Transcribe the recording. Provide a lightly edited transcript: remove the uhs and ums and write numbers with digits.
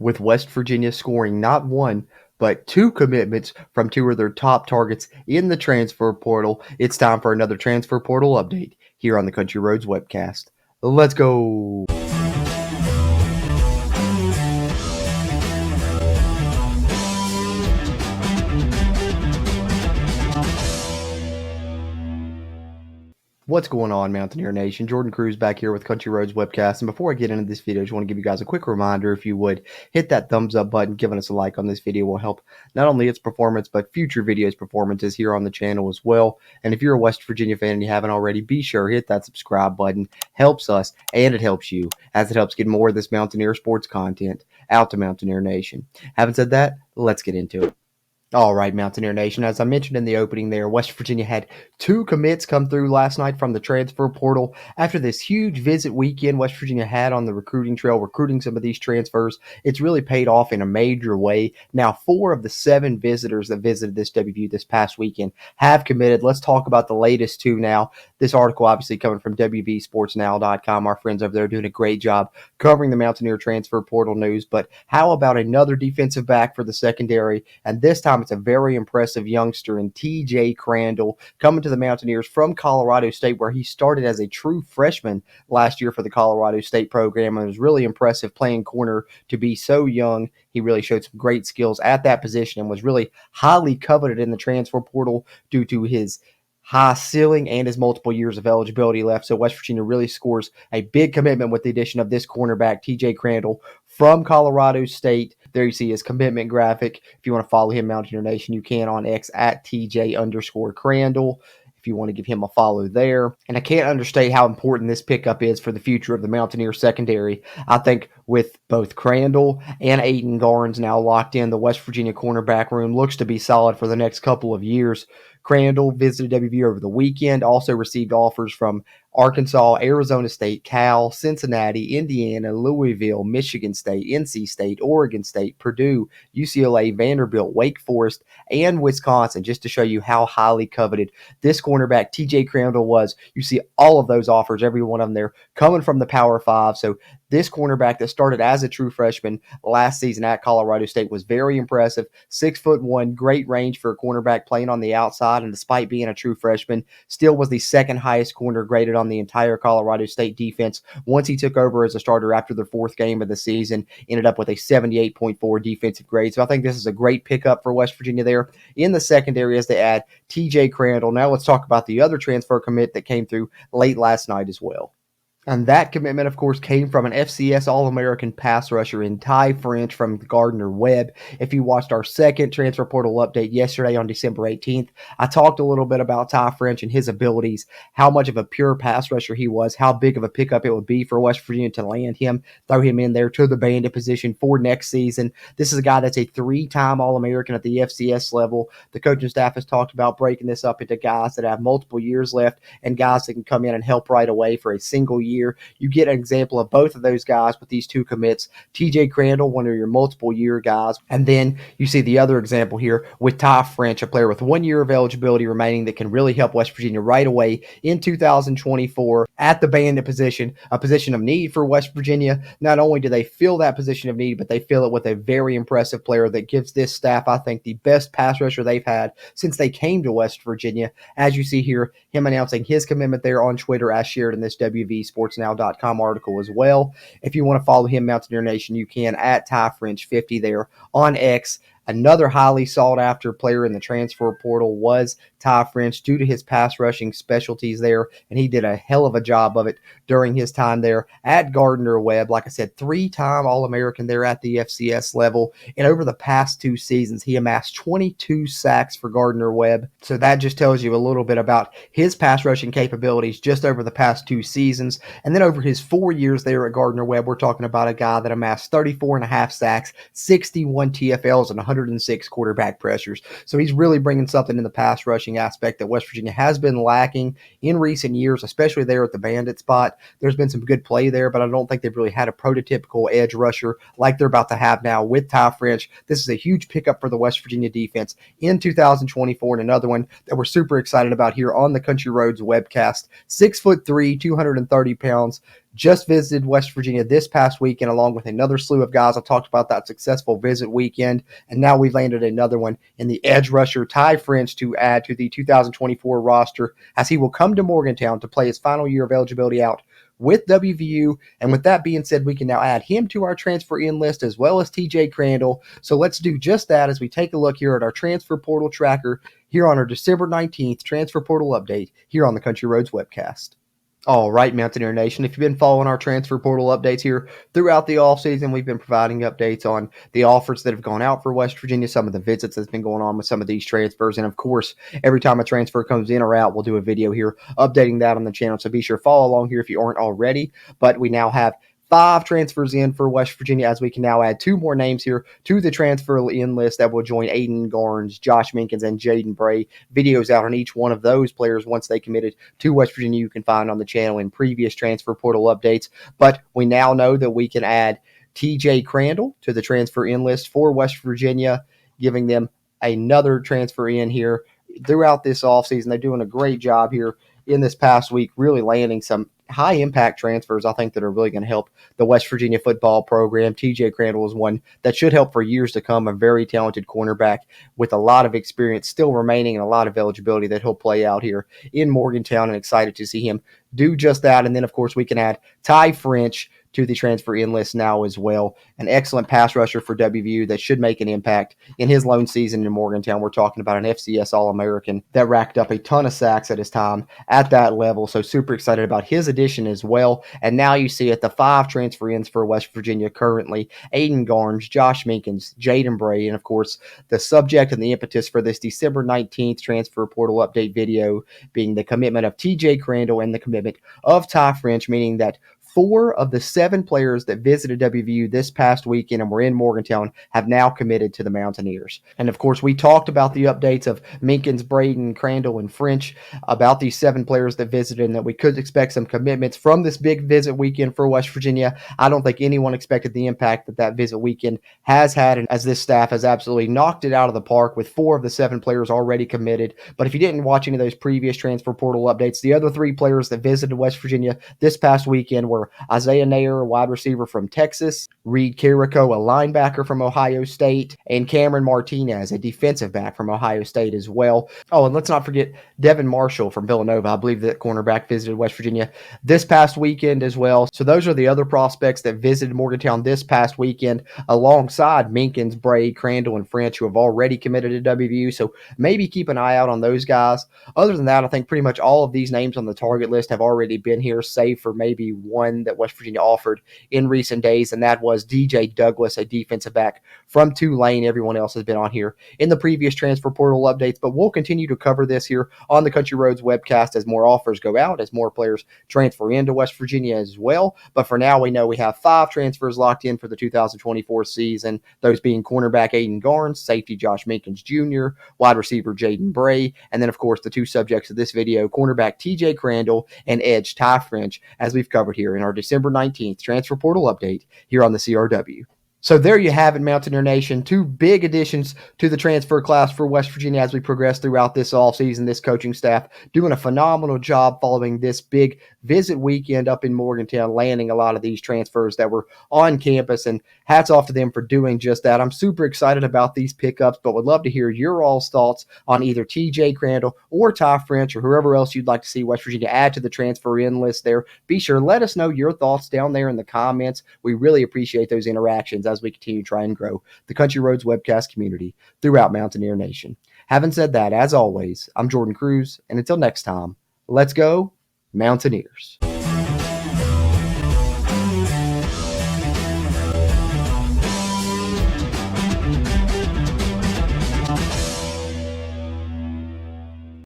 with West Virginia scoring not one, but two commitments from two of their top targets in the transfer portal. It's time for another transfer portal update here on the Country Roads webcast. Let's go. What's going on, Mountaineer Nation? Jordan Cruz back here with Country Roads Webcast. And before I get into this video, I just want to give you guys a quick reminder. If you would, hit that thumbs up button. Giving us a like on this video will help not only its performance, but future videos' performances here on the channel as well. And if you're a West Virginia fan and you haven't already, be sure hit that subscribe button. Helps us, and it helps you, as it helps get more of this Mountaineer sports content out to Mountaineer Nation. Having said that, let's get into it. All right, Mountaineer Nation, as I mentioned in the opening there, West Virginia had two commits come through last night from the transfer portal. After this huge visit weekend West Virginia had on the recruiting trail, recruiting some of these transfers, it's really paid off in a major way. Now, 4 of the 7 visitors that visited this WVU this past weekend have committed. Let's talk about the latest 2 now. This article obviously coming from WVSportsNow.com. Our friends over there doing a great job covering the Mountaineer transfer portal news. But how about another defensive back for the secondary? And this time, it's a very impressive youngster in TJ Crandall coming to the Mountaineers from Colorado State, where he started as a true freshman last year for the Colorado State program, and it was really impressive playing corner to be so young. He really showed some great skills at that position and was really highly coveted in the transfer portal due to his high ceiling and his multiple years of eligibility left. So West Virginia really scores a big commitment with the addition of this cornerback, TJ Crandall, from Colorado State. There you see his commitment graphic. If you want to follow him, Mountaineer Nation, you can on X at TJ_Crandall. If you want to give him a follow there. And I can't understate how important this pickup is for the future of the Mountaineer secondary. I think with both Crandall and Aiden Garnes now locked in, the West Virginia cornerback room looks to be solid for the next couple of years. Crandall visited WVU over the weekend, also received offers from Arkansas, Arizona State, Cal, Cincinnati, Indiana, Louisville, Michigan State, NC State, Oregon State, Purdue, UCLA, Vanderbilt, Wake Forest, and Wisconsin, just to show you how highly coveted this cornerback TJ Crandall was. You see all of those offers, every one of them there, coming from the Power 5. So this cornerback that started as a true freshman last season at Colorado State was very impressive. 6'1", great range for a cornerback playing on the outside, and despite being a true freshman, still was the second highest corner graded on the entire Colorado State defense. Once he took over as a starter after the 4th game of the season, ended up with a 78.4 defensive grade. So I think this is a great pickup for West Virginia there in the secondary as they add TJ Crandall. Now let's talk about the other transfer commit that came through late last night as well. And that commitment, of course, came from an FCS All-American pass rusher in Ty French from Gardner-Webb. If you watched our second transfer portal update yesterday on December 18th, I talked a little bit about Ty French and his abilities, how much of a pure pass rusher he was, how big of a pickup it would be for West Virginia to land him, throw him in there to the bandit position for next season. This is a guy that's a 3-time All-American at the FCS level. The coaching staff has talked about breaking this up into guys that have multiple years left and guys that can come in and help right away for a single year. You get an example of both of those guys with these 2 commits. TJ Crandall, one of your multiple year guys. And then you see the other example here with Ty French, a player with 1 year of eligibility remaining that can really help West Virginia right away in 2024 at the bandit position, a position of need for West Virginia. Not only do they fill that position of need, but they fill it with a very impressive player that gives this staff, I think, the best pass rusher they've had since they came to West Virginia. As you see here, him announcing his commitment there on Twitter as shared in this WVSportsNow.com article as well. If you want to follow him, Mountaineer Nation, you can at TyFrench50 there on X. Another highly sought-after player in the transfer portal was Ty French due to his pass rushing specialties there, and he did a hell of a job of it during his time there at Gardner-Webb. Like I said, 3-time All-American there at the FCS level, and over the past 2 seasons, he amassed 22 sacks for Gardner-Webb. So that just tells you a little bit about his pass rushing capabilities just over the past 2 seasons. And then over his 4 years there at Gardner-Webb, we're talking about a guy that amassed 34.5 sacks, 61 TFLs, and 106 quarterback pressures. So he's really bringing something in the pass rushing aspect that West Virginia has been lacking in recent years, especially there at the bandit spot. There's been some good play there, but I don't think they've really had a prototypical edge rusher like they're about to have now with Ty French. This is a huge pickup for the West Virginia defense in 2024, and another one that we're super excited about here on the Country Roads webcast. 6'3", 230 pounds, just visited West Virginia this past weekend, along with another slew of guys. I talked about that successful visit weekend, and now we've landed another one in the edge rusher Ty French to add to the 2024 roster, as he will come to Morgantown to play his final year of eligibility out with WVU. And with that being said, we can now add him to our transfer in list, as well as TJ Crandall. So let's do just that as we take a look here at our transfer portal tracker here on our December 19th transfer portal update here on the Country Roads webcast. All right, Mountaineer Nation, if you've been following our transfer portal updates here throughout the offseason, we've been providing updates on the offers that have gone out for West Virginia, some of the visits that's been going on with some of these transfers, and of course, every time a transfer comes in or out, we'll do a video here updating that on the channel, so be sure to follow along here if you aren't already. But we now have 5 transfers in for West Virginia, as we can now add 2 more names here to the transfer in list that will join Aiden Garnes, Josh Minkins, and Jaden Bray. Videos out on each one of those players once they committed to West Virginia you can find on the channel in previous transfer portal updates. But we now know that we can add TJ Crandall to the transfer in list for West Virginia, giving them another transfer in here throughout this offseason. They're doing a great job here in this past week, really landing some high impact transfers, I think, that are really going to help the West Virginia football program. TJ Crandall is one that should help for years to come, a very talented cornerback with a lot of experience still remaining and a lot of eligibility that he'll play out here in Morgantown, and excited to see him do just that. And then, of course, we can add Ty French to the transfer in list now as well. An excellent pass rusher for WVU that should make an impact in his lone season in Morgantown. We're talking about an FCS All-American that racked up a ton of sacks at his time at that level. So super excited about his addition as well. And now you see it, the 5 transfer ins for West Virginia currently: Aiden Garnes, Josh Minkins, Jaden Bray, and of course the subject and the impetus for this December 19th transfer portal update video being the commitment of TJ Crandall and the commitment of Ty French, meaning that 4 of the 7 players that visited WVU this past weekend and were in Morgantown have now committed to the Mountaineers. And of course, we talked about the updates of Minkins, Braden, Crandall, and French, about these 7 players that visited, and that we could expect some commitments from this big visit weekend for West Virginia. I don't think anyone expected the impact that that visit weekend has had, and as this staff has absolutely knocked it out of the park with 4 of the 7 players already committed. But if you didn't watch any of those previous transfer portal updates, the other 3 players that visited West Virginia this past weekend were Isaiah Nair, a wide receiver from Texas, Reed Carrico, a linebacker from Ohio State, and Cameron Martinez, a defensive back from Ohio State as well. Oh, and let's not forget Devin Marshall from Villanova. I believe that cornerback visited West Virginia this past weekend as well. So those are the other prospects that visited Morgantown this past weekend, alongside Minkins, Bray, Crandall, and French, who have already committed to WVU. So maybe keep an eye out on those guys. Other than that, I think pretty much all of these names on the target list have already been here, save for maybe one that West Virginia offered in recent days, and that was DJ Douglas, a defensive back from Tulane. Everyone else has been on here in the previous transfer portal updates, but we'll continue to cover this here on the Country Roads webcast as more offers go out, as more players transfer into West Virginia as well. But for now, we know we have 5 transfers locked in for the 2024 season, those being cornerback Aiden Garnes, safety Josh Minkins Jr., wide receiver Jaden Bray, and then, of course, the 2 subjects of this video, cornerback TJ Crandall and edge Ty French, as we've covered here in our December 19th transfer portal update here on the CRW. So there you have it, Mountaineer Nation. 2 big additions to the transfer class for West Virginia as we progress throughout this offseason. This coaching staff doing a phenomenal job following this big visit weekend up in Morgantown, landing a lot of these transfers that were on campus, and hats off to them for doing just that. I'm super excited about these pickups, but would love to hear your all's thoughts on either TJ Crandall or Ty French, or whoever else you'd like to see West Virginia add to the transfer in list there. Be sure to let us know your thoughts down there in the comments. We really appreciate those interactions as we continue to try and grow the Country Roads webcast community throughout Mountaineer Nation. Having said that, as always, I'm Jordan Cruz, and until next time, let's go Mountaineers.